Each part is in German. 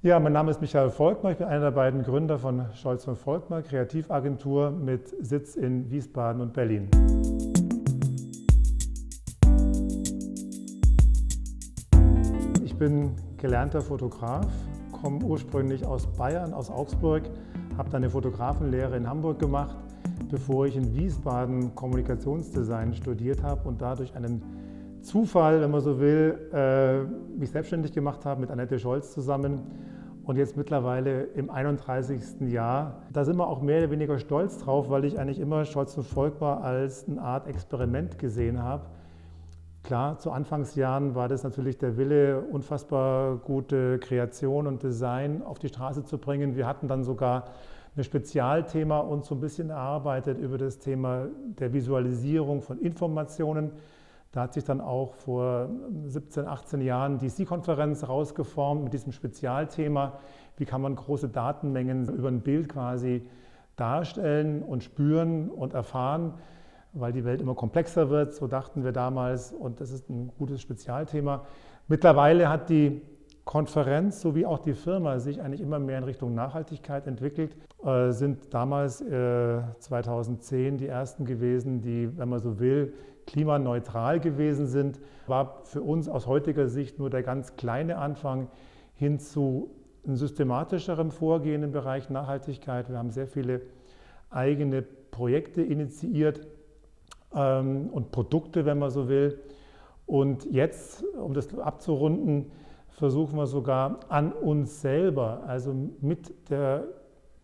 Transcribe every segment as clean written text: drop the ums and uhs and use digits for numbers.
Ja, mein Name ist Michael Volkmar. Ich bin einer der beiden Gründer von Scholz von Volkmar, Kreativagentur mit Sitz in Wiesbaden und Berlin. Ich bin gelernter Fotograf, komme ursprünglich aus Bayern, aus Augsburg, habe dann eine Fotografenlehre in Hamburg gemacht, bevor ich in Wiesbaden Kommunikationsdesign studiert habe und dadurch einen Zufall, wenn man so will, mich selbstständig gemacht habe mit Annette Scholz zusammen und jetzt mittlerweile im 31. Jahr. Da sind wir auch mehr oder weniger stolz drauf, weil ich eigentlich immer Scholz von Volkmar als eine Art Experiment gesehen habe. Klar, zu Anfangsjahren war das natürlich der Wille, unfassbar gute Kreation und Design auf die Straße zu bringen. Wir hatten dann sogar ein Spezialthema uns so ein bisschen erarbeitet über das Thema der Visualisierung von Informationen. Da hat sich dann auch vor 17, 18 Jahren die C-Konferenz rausgeformt mit diesem Spezialthema. Wie kann man große Datenmengen über ein Bild quasi darstellen und spüren und erfahren, weil die Welt immer komplexer wird, so dachten wir damals, und das ist ein gutes Spezialthema. Mittlerweile hat die Konferenz sowie auch die Firma sich eigentlich immer mehr in Richtung Nachhaltigkeit entwickelt, sind damals 2010 die ersten gewesen, die, wenn man so will, klimaneutral gewesen sind. War für uns aus heutiger Sicht nur der ganz kleine Anfang hin zu einem systematischeren Vorgehen im Bereich Nachhaltigkeit. Wir haben sehr viele eigene Projekte initiiert und Produkte, wenn man so will. Und jetzt, um das abzurunden, versuchen wir sogar an uns selber, also mit der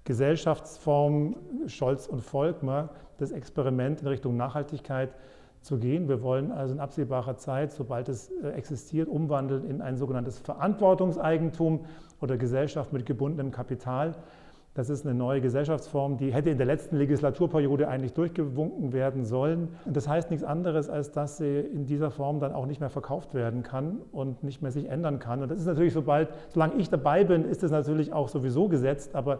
Gesellschaftsform Scholz und Volkmar, das Experiment in Richtung Nachhaltigkeit zu gehen. Wir wollen also in absehbarer Zeit, sobald es existiert, umwandeln in ein sogenanntes Verantwortungseigentum oder Gesellschaft mit gebundenem Kapital. Das ist eine neue Gesellschaftsform, die hätte in der letzten Legislaturperiode eigentlich durchgewunken werden sollen. Und das heißt nichts anderes, als dass sie in dieser Form dann auch nicht mehr verkauft werden kann und nicht mehr sich ändern kann. Und das ist natürlich, solange ich dabei bin, ist das natürlich auch sowieso gesetzt. Aber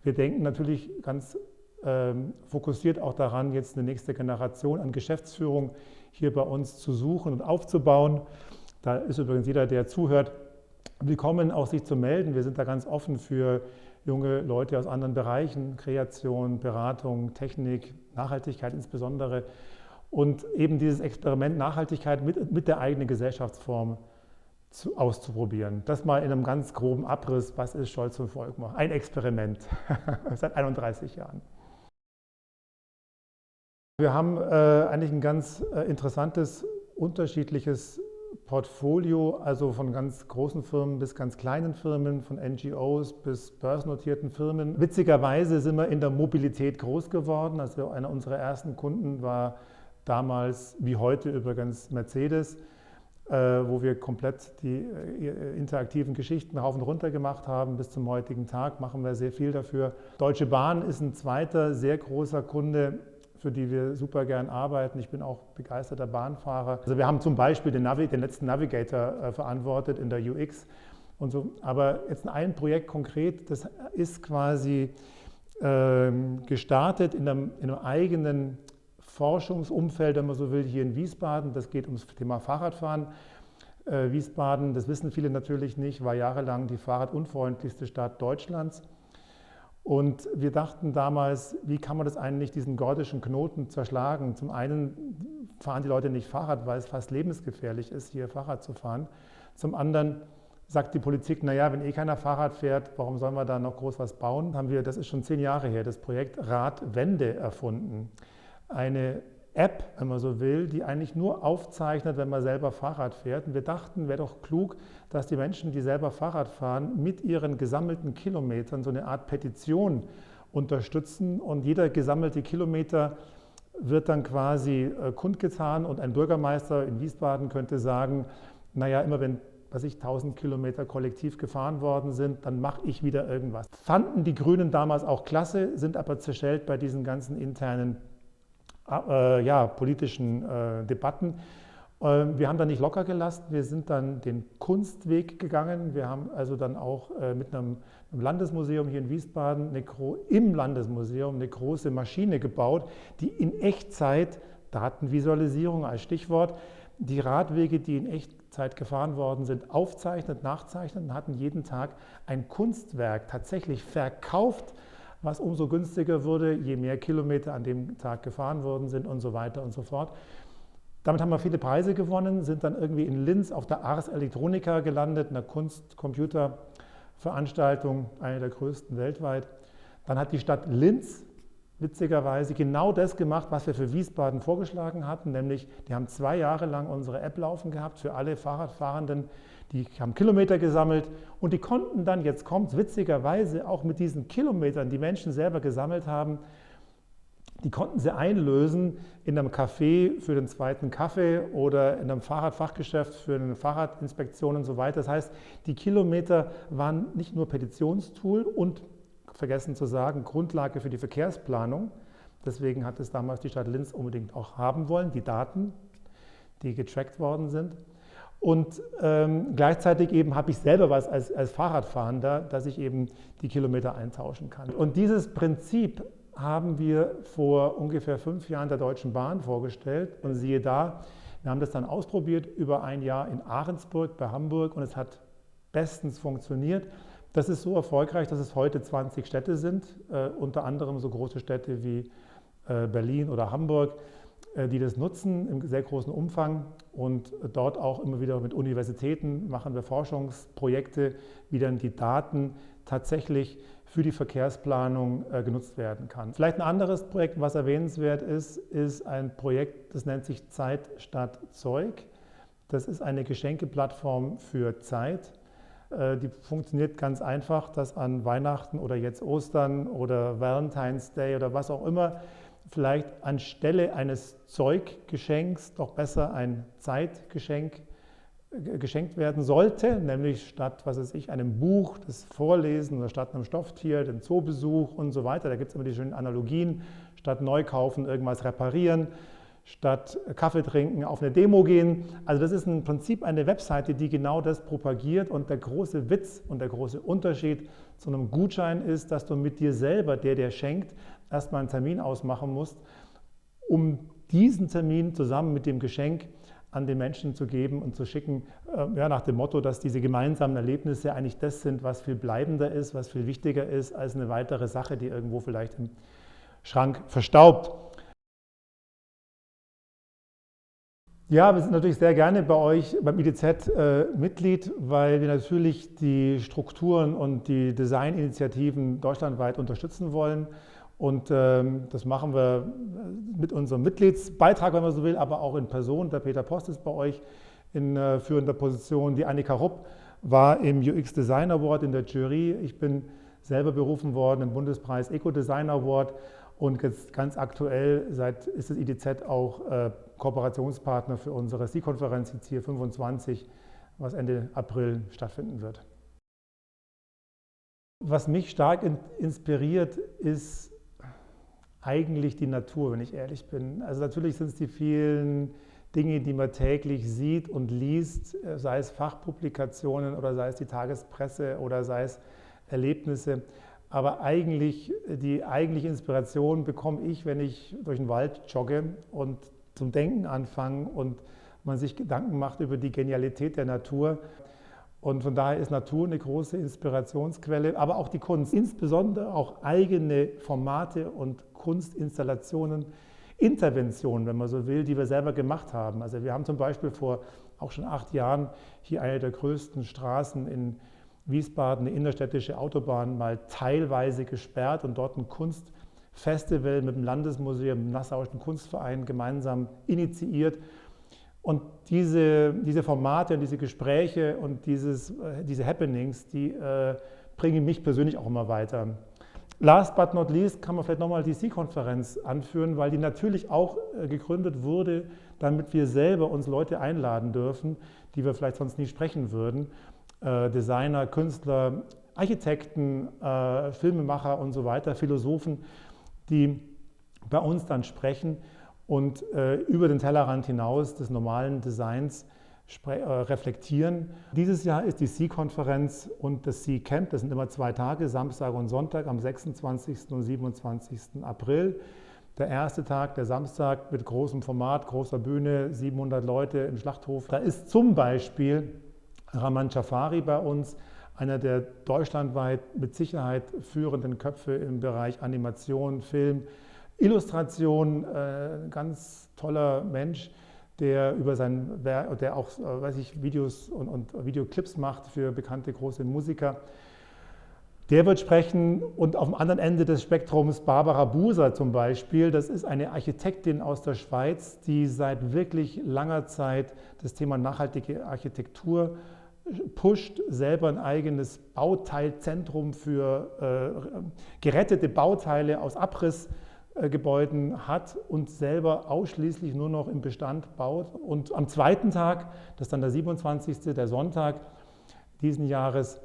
wir denken natürlich ganz fokussiert auch daran, jetzt eine nächste Generation an Geschäftsführung hier bei uns zu suchen und aufzubauen. Da ist übrigens jeder, der zuhört, willkommen, auch sich zu melden. Wir sind da ganz offen für junge Leute aus anderen Bereichen, Kreation, Beratung, Technik, Nachhaltigkeit insbesondere. Und eben dieses Experiment Nachhaltigkeit mit der eigenen Gesellschaftsform auszuprobieren. Das mal in einem ganz groben Abriss, was ist Scholz von Volkmar? Ein Experiment seit 31 Jahren. Wir haben eigentlich ein ganz interessantes, unterschiedliches Portfolio, also von ganz großen Firmen bis ganz kleinen Firmen, von NGOs bis börsennotierten Firmen. Witzigerweise sind wir in der Mobilität groß geworden. Also einer unserer ersten Kunden war damals, wie heute übrigens, Mercedes, wo wir komplett die interaktiven Geschichten rauf und runter gemacht haben. Bis zum heutigen Tag machen wir sehr viel dafür. Deutsche Bahn ist ein zweiter sehr großer Kunde, für die wir super gern arbeiten. Ich bin auch begeisterter Bahnfahrer. Also wir haben zum Beispiel den letzten Navigator verantwortet in der UX und so. Aber jetzt ein Projekt konkret, das ist quasi gestartet in einem eigenen Forschungsumfeld, wenn man so will, hier in Wiesbaden. Das geht ums Thema Fahrradfahren. Wiesbaden, das wissen viele natürlich nicht, war jahrelang die fahrradunfreundlichste Stadt Deutschlands. Und wir dachten damals, wie kann man das eigentlich, diesen gordischen Knoten zerschlagen? Zum einen fahren die Leute nicht Fahrrad, weil es fast lebensgefährlich ist, hier Fahrrad zu fahren. Zum anderen sagt die Politik, naja, wenn eh keiner Fahrrad fährt, warum sollen wir da noch groß was bauen? Haben wir, das ist schon 10 Jahre her, das Projekt Radwende erfunden. Eine App, wenn man so will, die eigentlich nur aufzeichnet, wenn man selber Fahrrad fährt. Und wir dachten, wäre doch klug, dass die Menschen, die selber Fahrrad fahren, mit ihren gesammelten Kilometern so eine Art Petition unterstützen. Und jeder gesammelte Kilometer wird dann quasi kundgetan. Und ein Bürgermeister in Wiesbaden könnte sagen, naja, immer wenn 1000 Kilometer kollektiv gefahren worden sind, dann mache ich wieder irgendwas. Fanden die Grünen damals auch klasse, sind aber zerschellt bei diesen ganzen internen politischen Debatten. Wir haben da nicht locker gelassen, wir sind dann den Kunstweg gegangen. Wir haben also dann auch mit einem Landesmuseum hier in Wiesbaden im Landesmuseum eine große Maschine gebaut, die in Echtzeit, Datenvisualisierung als Stichwort, die Radwege, die in Echtzeit gefahren worden sind, aufzeichnet, nachzeichnet und hatten jeden Tag ein Kunstwerk tatsächlich verkauft, was umso günstiger wurde, je mehr Kilometer an dem Tag gefahren worden sind und so weiter und so fort. Damit haben wir viele Preise gewonnen, sind dann irgendwie in Linz auf der Ars Electronica gelandet, einer Kunst-Computer-Veranstaltung, eine der größten weltweit. Dann hat die Stadt Linz witzigerweise genau das gemacht, was wir für Wiesbaden vorgeschlagen hatten, nämlich die haben 2 Jahre lang unsere App laufen gehabt für alle Fahrradfahrenden, die haben Kilometer gesammelt und die konnten dann, jetzt kommt es witzigerweise, auch mit diesen Kilometern, die Menschen selber gesammelt haben, die konnten sie einlösen in einem Café für den zweiten Kaffee oder in einem Fahrradfachgeschäft für eine Fahrradinspektion und so weiter. Das heißt, die Kilometer waren nicht nur Petitionstool und, vergessen zu sagen, Grundlage für die Verkehrsplanung. Deswegen hat es damals die Stadt Linz unbedingt auch haben wollen, die Daten, die getrackt worden sind. Und gleichzeitig eben habe ich selber was als Fahrradfahrender, dass ich eben die Kilometer eintauschen kann. Und dieses Prinzip haben wir vor ungefähr 5 Jahren der Deutschen Bahn vorgestellt. Und siehe da, wir haben das dann ausprobiert über ein Jahr in Ahrensburg bei Hamburg und es hat bestens funktioniert. Das ist so erfolgreich, dass es heute 20 Städte sind, unter anderem so große Städte wie Berlin oder Hamburg, die das nutzen im sehr großen Umfang und dort auch immer wieder mit Universitäten machen wir Forschungsprojekte, wie dann die Daten tatsächlich für die Verkehrsplanung genutzt werden kann. Vielleicht ein anderes Projekt, was erwähnenswert ist ein Projekt, das nennt sich Zeit statt Zeug. Das ist eine Geschenkeplattform für Zeit. Die funktioniert ganz einfach, dass an Weihnachten oder jetzt Ostern oder Valentine's Day oder was auch immer vielleicht anstelle eines Zeuggeschenks doch besser ein Zeitgeschenk geschenkt werden sollte, nämlich statt, was weiß ich, einem Buch, das Vorlesen oder statt einem Stofftier, den Zoobesuch und so weiter. Da gibt es immer die schönen Analogien, statt neu kaufen, irgendwas reparieren, statt Kaffee trinken, auf eine Demo gehen. Also das ist im Prinzip eine Webseite, die genau das propagiert und der große Witz und der große Unterschied zu einem Gutschein ist, dass du mit dir selber, der schenkt, erstmal einen Termin ausmachen musst, um diesen Termin zusammen mit dem Geschenk an den Menschen zu geben und zu schicken, ja, nach dem Motto, dass diese gemeinsamen Erlebnisse eigentlich das sind, was viel bleibender ist, was viel wichtiger ist als eine weitere Sache, die irgendwo vielleicht im Schrank verstaubt. Ja, wir sind natürlich sehr gerne bei euch beim IDZ Mitglied, weil wir natürlich die Strukturen und die Designinitiativen deutschlandweit unterstützen wollen. Und das machen wir mit unserem Mitgliedsbeitrag, wenn man so will, aber auch in Person. Der Peter Post ist bei euch in führender Position. Die Annika Rupp war im UX Design Award in der Jury. Ich bin selber berufen worden im Bundespreis Eco Design Award. Und jetzt ganz aktuell ist das IDZ auch Kooperationspartner für unsere C-Konferenz, die CIR 25, was Ende April stattfinden wird. Was mich stark inspiriert, ist eigentlich die Natur, wenn ich ehrlich bin. Also natürlich sind es die vielen Dinge, die man täglich sieht und liest, sei es Fachpublikationen oder sei es die Tagespresse oder sei es Erlebnisse. Aber die eigentliche Inspiration bekomme ich, wenn ich durch den Wald jogge und zum Denken anfange und man sich Gedanken macht über die Genialität der Natur. Und von daher ist Natur eine große Inspirationsquelle, aber auch die Kunst, insbesondere auch eigene Formate und Kunstinstallationen, Interventionen, wenn man so will, die wir selber gemacht haben. Also wir haben zum Beispiel vor auch schon 8 Jahren hier eine der größten Straßen in Wiesbaden, eine innerstädtische Autobahn, mal teilweise gesperrt und dort ein Kunstfestival mit dem Landesmuseum, dem Nassauischen Kunstverein gemeinsam initiiert. Und diese Formate und diese Gespräche und diese Happenings, die bringen mich persönlich auch immer weiter. Last but not least kann man vielleicht nochmal die C-Konferenz anführen, weil die natürlich auch gegründet wurde, damit wir selber uns Leute einladen dürfen, die wir vielleicht sonst nie sprechen würden. Designer, Künstler, Architekten, Filmemacher und so weiter, Philosophen, die bei uns dann sprechen und über den Tellerrand hinaus des normalen Designs reflektieren. Dieses Jahr ist die C-Konferenz und das C-Camp, das sind immer 2 Tage, Samstag und Sonntag, am 26. und 27. April. Der erste Tag, der Samstag mit großem Format, großer Bühne, 700 Leute im Schlachthof. Da ist zum Beispiel Rahman Jafari bei uns, einer der deutschlandweit mit Sicherheit führenden Köpfe im Bereich Animation, Film, Illustration, ganz toller Mensch, der über sein Werk, der auch, Videos und Videoclips macht für bekannte große Musiker. Der wird sprechen und auf dem anderen Ende des Spektrums Barbara Buser zum Beispiel. Das ist eine Architektin aus der Schweiz, die seit wirklich langer Zeit das Thema nachhaltige Architektur pusht, selber ein eigenes Bauteilzentrum für gerettete Bauteile aus Abrissgebäuden hat und selber ausschließlich nur noch im Bestand baut. Und am zweiten Tag, das ist dann der 27., der Sonntag diesen Jahres,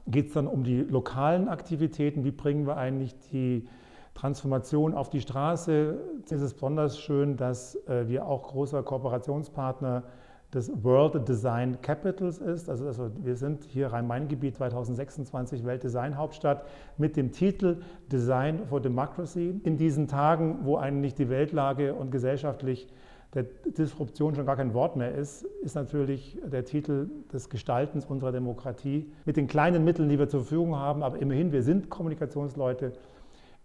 geht es dann um die lokalen Aktivitäten. Wie bringen wir eigentlich die Transformation auf die Straße? Es ist besonders schön, dass wir auch großer Kooperationspartner des World Design Capitals ist. Also wir sind hier Rhein-Main-Gebiet 2026 Weltdesign-Hauptstadt mit dem Titel Design for Democracy. In diesen Tagen, wo eigentlich die Weltlage und gesellschaftlich der Disruption schon gar kein Wort mehr ist, ist natürlich der Titel des Gestaltens unserer Demokratie mit den kleinen Mitteln, die wir zur Verfügung haben, aber immerhin, wir sind Kommunikationsleute,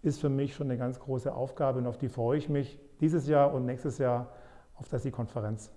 ist für mich schon eine ganz große Aufgabe und auf die freue ich mich dieses Jahr und nächstes Jahr auf die Konferenz.